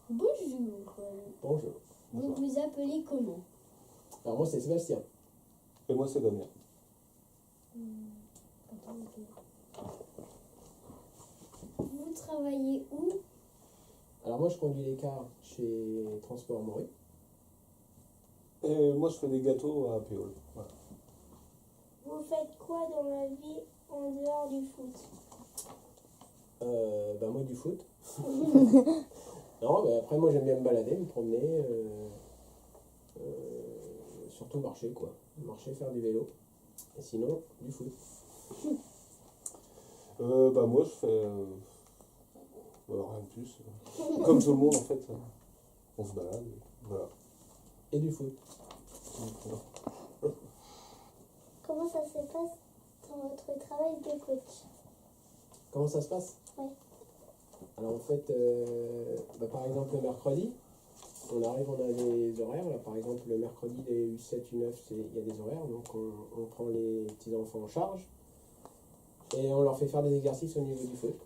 Bonjour. Bonjour. Vous vous appelez comment? Alors moi c'est Sébastien. Et moi c'est Damien. Vous travaillez où? Alors moi je conduis les cars chez Transport Maury. Et moi je fais des gâteaux à Péole. Voilà. Vous faites quoi dans la vie en dehors du foot? Moi du foot. Non, après moi j'aime bien me balader, me promener, surtout marcher quoi. Marcher, faire du vélo. Et sinon, du foot. Moi je fais rien de plus. Comme tout le monde en fait. On se balade. Voilà. Et du foot. Comment ça se passe dans votre travail de coach? Comment ça se passe? Ouais. Alors en fait, par exemple le mercredi, on arrive, on a des horaires. Là, par exemple le mercredi les U7, U9, il y a des horaires, donc on prend les petits enfants en charge et on leur fait faire des exercices au niveau du foot.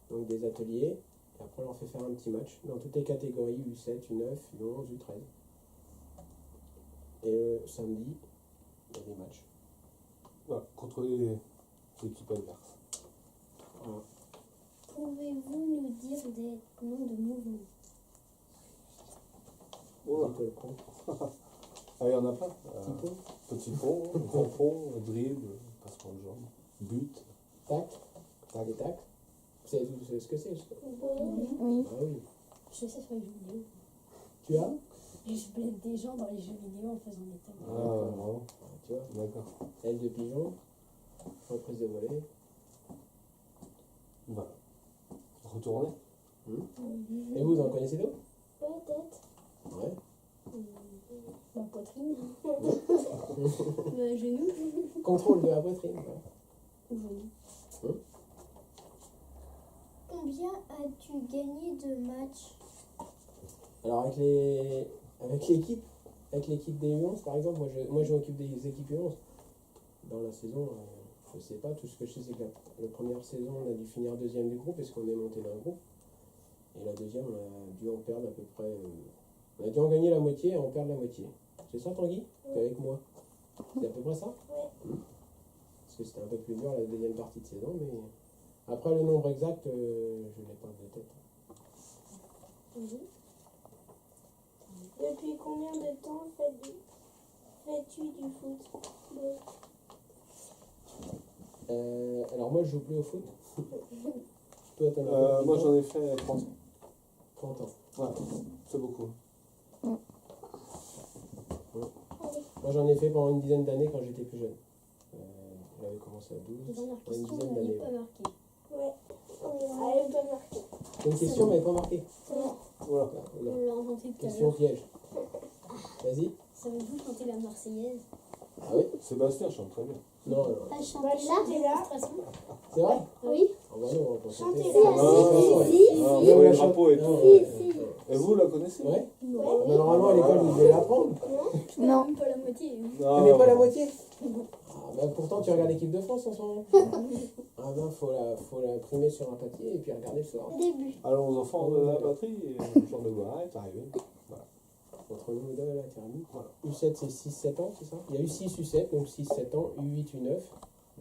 Donc des ateliers, et après on leur fait faire un petit match dans toutes les catégories U7, U9, U11, U13. Et samedi, il y a des matchs. Voilà. Contre les équipes adverses. Voilà. Pouvez-vous nous dire des noms de mouvements? Voilà. Petit peu le con. Ah, il y en a plein. Petit pont, Petit pont, grand pont, dribble, passement de jambes, but. tac, tac et tac. Vous savez tout ce que c'est? Oui. Ah oui. Je sais sur les jeux vidéo. Tu as? Je blende des gens dans les jeux vidéo en faisant des tables. Ah, vraiment. Tu vois? D'accord. Aile de pigeon, reprise de volée. Voilà. Retourner. Et vous en connaissez d'autres? Peut-être. Ouais. La poitrine. Le genou. Contrôle de la poitrine. Ouais. Ou genou. Combien as-tu gagné de matchs? Alors avec l'équipe des U11 par exemple, moi je m'occupe des équipes U11. Dans la saison, je sais pas, tout ce que je sais c'est que la première saison on a dû finir deuxième du groupe parce qu'on est monté d'un groupe. Et la deuxième on a dû en perdre à peu près. On a dû en gagner la moitié et en perdre la moitié. C'est ça Tanguy? T'es avec moi? C'est à peu près ça? Ouais. Parce que c'était un peu plus dur la deuxième partie de saison, mais après le nombre exact, je l'ai pas de tête. Depuis combien de temps fais-tu du foot? Alors moi je joue plus au foot. Toi t'en as fait Moi combien? j'en ai fait 30 ans. 30 ans. Voilà. C'est beaucoup. Moi j'en ai fait pendant une dizaine d'années quand j'étais plus jeune. J'avais commencé à 12. Dernière Une question, dizaine vous d'années. n'avez pas Ouais. marqué. Ouais. Elle peut marquer. C'est une question mais pas marquée. Voilà. On l'a inventé tout à Question l'heure. piège. Vas-y. Savez-vous chanter la Marseillaise? Ah oui? Sébastien chante très bien. Non, non. Pas chanter Bah, là? chantez là. Illustration. C'est vrai? Oui. Ah bah non, on va pas chanter. Chantez là. Ah, Mais vous le la drapeau et chantez- tout. Ah, Ouais. ouais. Et vous la connaissez? Ouais? Non. Ah bah, normalement à l'école vous devez l'apprendre. Non. Même pas la moitié. Tu connais pas la moitié? Ah bah pourtant tu regardes l'équipe de France en ce moment. Ah ben faut la imprimer sur un papier et puis regarder le soir. Début. Allons aux enfants de la patrie, et le jour de gloire est arrivé. Voilà. Entre nous deux là, Thierry. Voilà. U7 c'est 6-7 ans, c'est ça? Il y a eu 6 U7, donc 6-7 ans, U8, U9,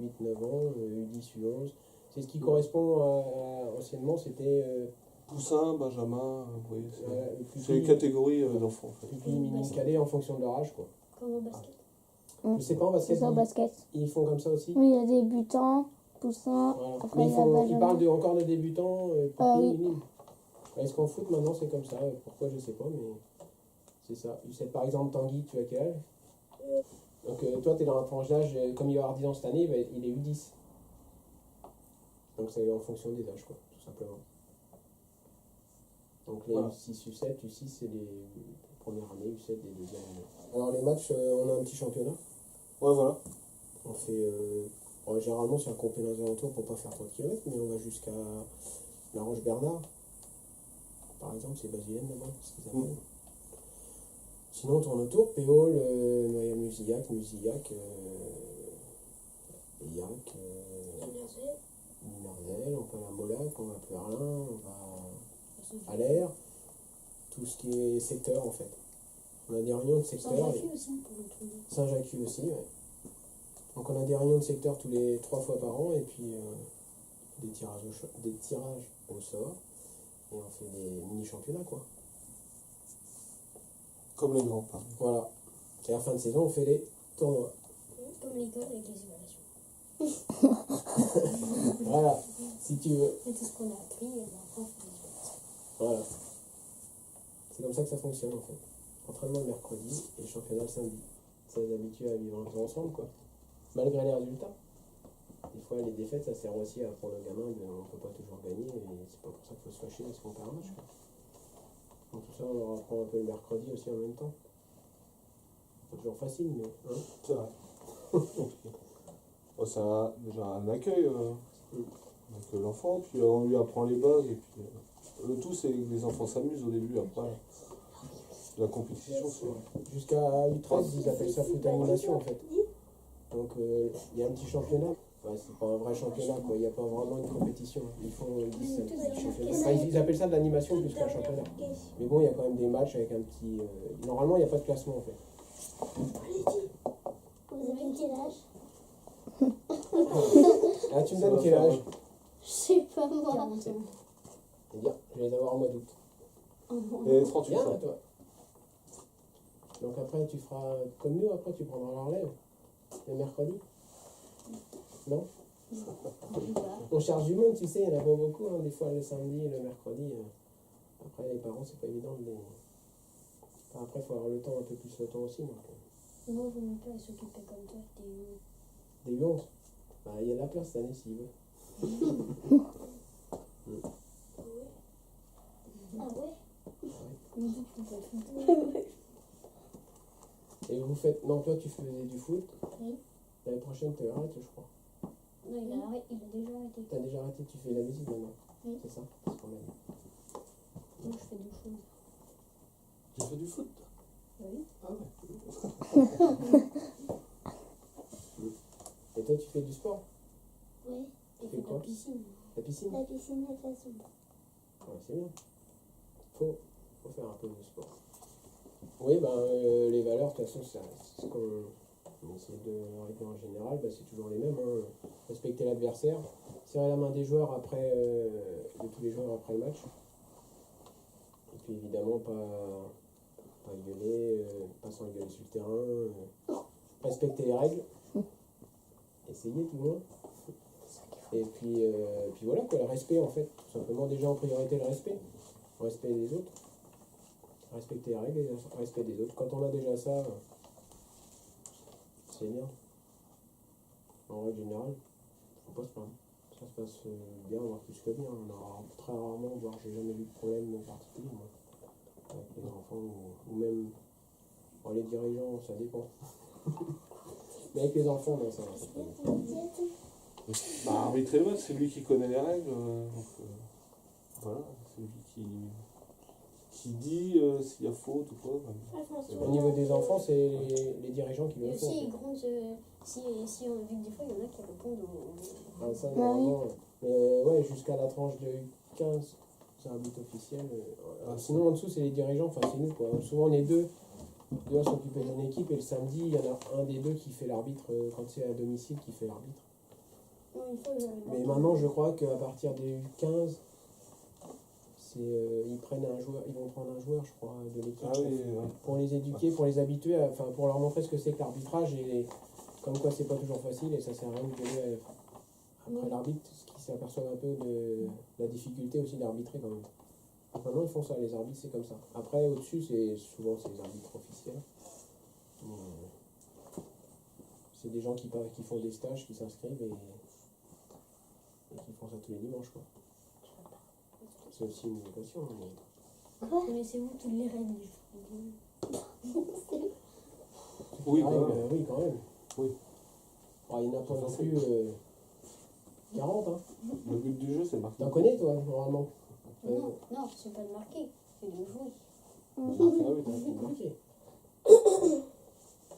8-9 ans, U10, U11. C'est ce qui correspond anciennement, c'était Poussin, Benjamin, oui, le c'est les catégories d'enfants en fait. pupille, mini, cadet en fonction de leur âge quoi. Comme au basket. Je sais pas en basket, C'est ça, basket. ils font comme ça aussi? Oui, il y a débutants, poussins, Voilà. après Mais il y a ils Benjamin. parlent encore de débutants, pupilles, oui. mini. Est-ce qu'en foot maintenant c'est comme ça? Pourquoi je sais pas, mais c'est ça. U7 par exemple, Tanguy, tu as quel âge? Donc toi tu es dans la tranche d'âge, comme il va avoir 10 ans cette année, il est U10. Donc c'est en fonction des âges quoi, tout simplement. Donc les Voilà. U6, U7, U6 c'est les premières années, U7 des deuxièmes années. Alors les matchs, on a un petit championnat. Ouais, voilà. On fait, généralement c'est un complet dans les alentours pour pas faire trop de kilomètres, mais on va jusqu'à La Roche-Bernard. Par exemple, c'est Basilène là-bas, ce qu'ils appellent. Sinon on tourne autour, Péole, Noyelles-Musillac, Yac, Minerzelle, on peut aller à Molac, on va à Pleurlin, on va à l'air. tout ce qui est secteur en fait. On a des réunions de secteur. Saint-Jacques aussi pour le truc. Saint-Jacques aussi, ouais. Donc on a des réunions de secteur tous les 3 fois par an et puis des tirages au sort. Et on fait des mini-championnats quoi. Comme les grands parents. Voilà. Et à la fin de saison, on fait les tournois. Comme l'école avec les évaluations. Voilà, si tu veux. C'est tout ce qu'on a appris et après on fait les évaluations. Voilà. C'est comme ça que ça fonctionne en fait. Entraînement le mercredi et championnat le samedi. Ça les habitue à vivre un peu ensemble quoi. Malgré les résultats. Des fois les défaites ça sert aussi à apprendre aux gamins de on peut pas toujours gagner et c'est pas pour ça qu'il faut se fâcher parce qu'on perd un match quoi. Donc tout ça on leur apprend un peu le mercredi aussi en même temps. C'est pas toujours facile mais hein. C'est vrai. Oh, c'est déjà un accueil avec l'enfant, puis on lui apprend les bases, et puis le tout c'est que les enfants s'amusent au début, après la compétition c'est... Jusqu'à 8-13 ils appellent ça foot animation en fait. Donc il y a un petit championnat. Enfin, c'est pas un vrai championnat quoi, il n'y a pas vraiment une compétition. Ils font un petit championnat. Enfin, ils appellent ça de l'animation plus qu'un championnat. Mais bon, il y a quand même des matchs avec un petit. Normalement, il n'y a pas de classement en fait. Vous avez quel âge? Ah, tu me donnes quel âge? Je sais pas moi. 40 ans. Bien, je vais les avoir au mois d'août. Et 38 Bien, ans. toi. Donc après, tu feras comme nous, après, tu prendras la relève. Le mercredi. Non? On charge du monde, tu sais, il n'y en a pas beaucoup, hein, des fois le samedi et le mercredi. Après, les parents, c'est pas évident de les. Enfin, après, il faut avoir le temps, un peu plus le temps aussi. Donc, Moi, je veux pas s'occuper comme toi des des 11. Bah, il y a de la place cette année s'il veut. Ah ouais? Et vous faites. Non, toi, tu faisais du foot. Oui. L'année prochaine, tu arrêtes, je crois. Non, il a déjà arrêté. T'as déjà arrêté, tu fais la musique maintenant. Oui. C'est ça? C'est ce qu'on a dit. Moi, je fais du foot. Tu fais du foot? Oui. Ah ouais. Et toi, tu fais du sport? Ouais. Et fais fait de quoi? la piscine. La piscine? La piscine et la zumba. Ouais, c'est bien. Faut faire un peu de sport. Oui, les valeurs, de toute façon, c'est ce qu'on essaie de régler en général, c'est toujours les mêmes. Hein. Respecter l'adversaire, serrer la main des joueurs après, de tous les joueurs après le match. Et puis évidemment, pas gueuler, pas s'engueuler sur le terrain. Respecter les règles. Essayer tout le monde. Et puis voilà, quoi, le respect en fait. Tout simplement, déjà en priorité le respect. Le respect des autres. Respecter les règles et le respect des autres. Quand on a déjà ça, c'est bien. En règle générale, faut pas se plaindre. Ça se passe bien, voire plus que bien. On a très rarement, voire j'ai jamais eu de problème particulier, moi, avec les enfants ou même les dirigeants, ça dépend. Mais avec les enfants, non, ça va. C'est pas bien. Bah, arbitrer le match, c'est lui qui connaît les règles, voilà, c'est lui qui dit s'il y a faute ou quoi. Au niveau des enfants, c'est les dirigeants qui Et le font. aussi, ils grondent. Si on vu que des fois, il y en a qui répondent aux. Ah, ça, Bah normalement, mais ouais, jusqu'à la tranche de 15, c'est un but officiel. Sinon, en dessous, c'est les dirigeants, enfin, c'est nous, quoi. Souvent, on est deux à s'occuper d'une équipe, et le samedi, il y en a un des deux qui fait l'arbitre, quand c'est à domicile, qui fait l'arbitre. Non, une fois, Mais maintenant, je crois qu'à partir des U15, ils prennent un joueur, ils vont prendre un joueur, je crois, de l'équipe. Ah oui, ouais. Pour les éduquer, pour les habituer, enfin pour leur montrer ce que c'est que l'arbitrage et comme quoi c'est pas toujours facile et ça sert à rien de gueuler après l'arbitre, ce qui s'aperçoit un peu de la difficulté aussi d'arbitrer quand même. Donc maintenant ils font ça, les arbitres c'est comme ça. Après au-dessus souvent c'est les arbitres officiels. C'est des gens qui font des stages, qui s'inscrivent et qui font ça tous les dimanches quoi. C'est aussi une éducation. Mais... Connaissez-vous toutes les règles du football? Oui, Ah, quand même. oui, quand même. Oui. Il n'y en a pas non plus 40. Hein. Le but du jeu, c'est marqué. T'en connais, toi, normalement Non, c'est pas de marquer, c'est de jouer. Ah oui, t'as C'est marqué.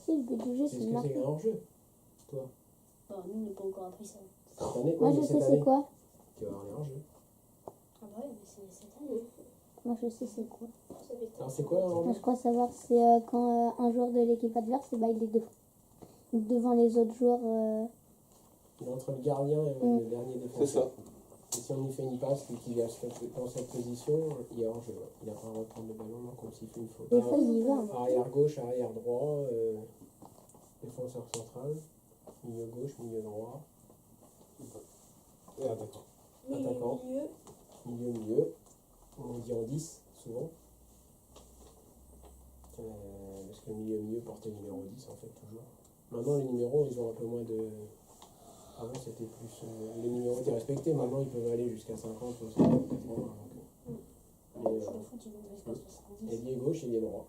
Si, le but du jeu, C'est c'est ce de que c'est marquer. un hors-jeu. Toi, Bon, nous, on n'a pas encore appris ça. cette année, Moi, ouais, je mais sais cette c'est année, quoi. tu vas avoir les hors-jeux. Ah bah ouais, mais c'est cette année. Moi, je sais c'est quoi. Alors c'est quoi Moi, Romain? je crois savoir, c'est quand un joueur de l'équipe adverse, bah, il est devant les autres joueurs. Il est entre le gardien et le dernier C'est défenseur. ça. Et si on lui fait une passe et qu'il est dans cette position, il est hors jeu. Il n'a pas le droit de prendre le ballon comme s'il fait une faute. Des fois, il y va. Arrière gauche, arrière droit, défenseur central, milieu gauche, milieu droit, Et attaquant. attaquant, milieu. On dit en 10 souvent. Parce que milieu portait le numéro 10 en fait toujours. Maintenant les numéros ils ont un peu moins de. Avant c'était plus. Les numéros étaient respectés, maintenant ils peuvent aller jusqu'à 50, 60, 80. Mais Je m'en fous, ils vont jusqu'à 70. ailier gauche, ailier droit.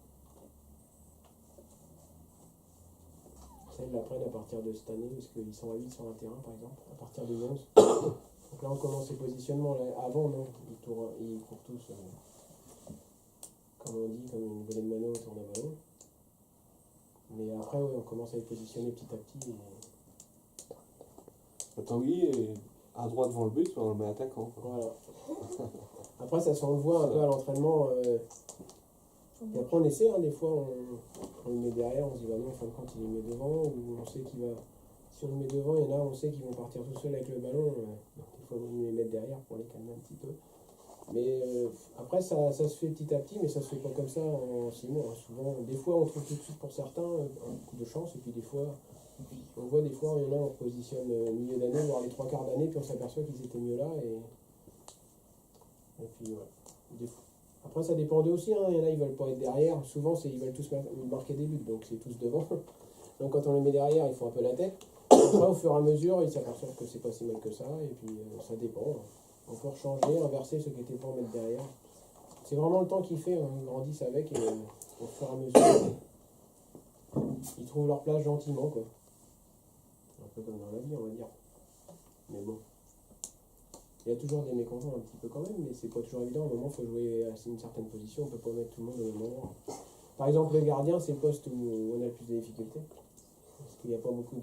Ça, ils l'apprennent à partir de cette année, parce qu'ils sont à 8 sur un terrain, par exemple, à partir du 11. Donc là, on commence les positionnements. Là, avant, non, ils courent tous, comme on dit, comme une volée de mano autour d'un ballon. Mais après, oui, on commence à les positionner petit à petit. Tanguy est à droite devant le but, mais on le met attaquant. Quoi. Voilà. Après, ça se voit un peu à l'entraînement. Et après, on essaie, hein, des fois, on le met derrière, on se dit, bah non, en fin de compte, il le met devant, ou on sait qu'il va. Si on le met devant, il y en a, on sait qu'ils vont partir tout seuls avec le ballon. Donc, des fois, on les met derrière pour les calmer un petit peu. Mais après, ça se fait petit à petit, mais ça se fait pas comme ça en 6 mois. Hein. Souvent, des fois, on trouve tout de suite pour certains un coup de chance, et puis des fois, on voit des fois, il y en a, on positionne milieu d'année, voire les 3 quarts d'année, puis on s'aperçoit qu'ils étaient mieux là. Et puis, voilà. Des fois. Après, ça dépend d'eux aussi, hein. Il y en a, ils veulent pas être derrière. Souvent, ils veulent tous marquer des buts, donc c'est tous devant. Donc quand on les met derrière, ils font un peu la tête. Après, au fur et à mesure, ils s'aperçoivent que c'est pas si mal que ça, et puis ça dépend. On peut changer, inverser ceux qui étaient pas mettre derrière. C'est vraiment le temps qu'ils fait, hein. Ils grandissent avec, et au fur et à mesure, ils trouvent leur place gentiment, quoi. Un peu comme dans la vie, on va dire. Mais bon. Il y a toujours des mécontents un petit peu quand même, mais c'est pas toujours évident. À un moment, il faut jouer à une certaine position, on peut pas mettre tout le monde au même endroit. Par exemple, le gardien, c'est le poste où on a le plus de difficultés. Parce qu'il n'y a pas beaucoup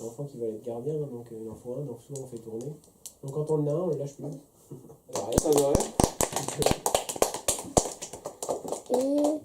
d'enfants qui veulent être gardiens, donc il en faut un, donc souvent on fait tourner. Donc quand on en a un, on le lâche plus. Ça va rien. Et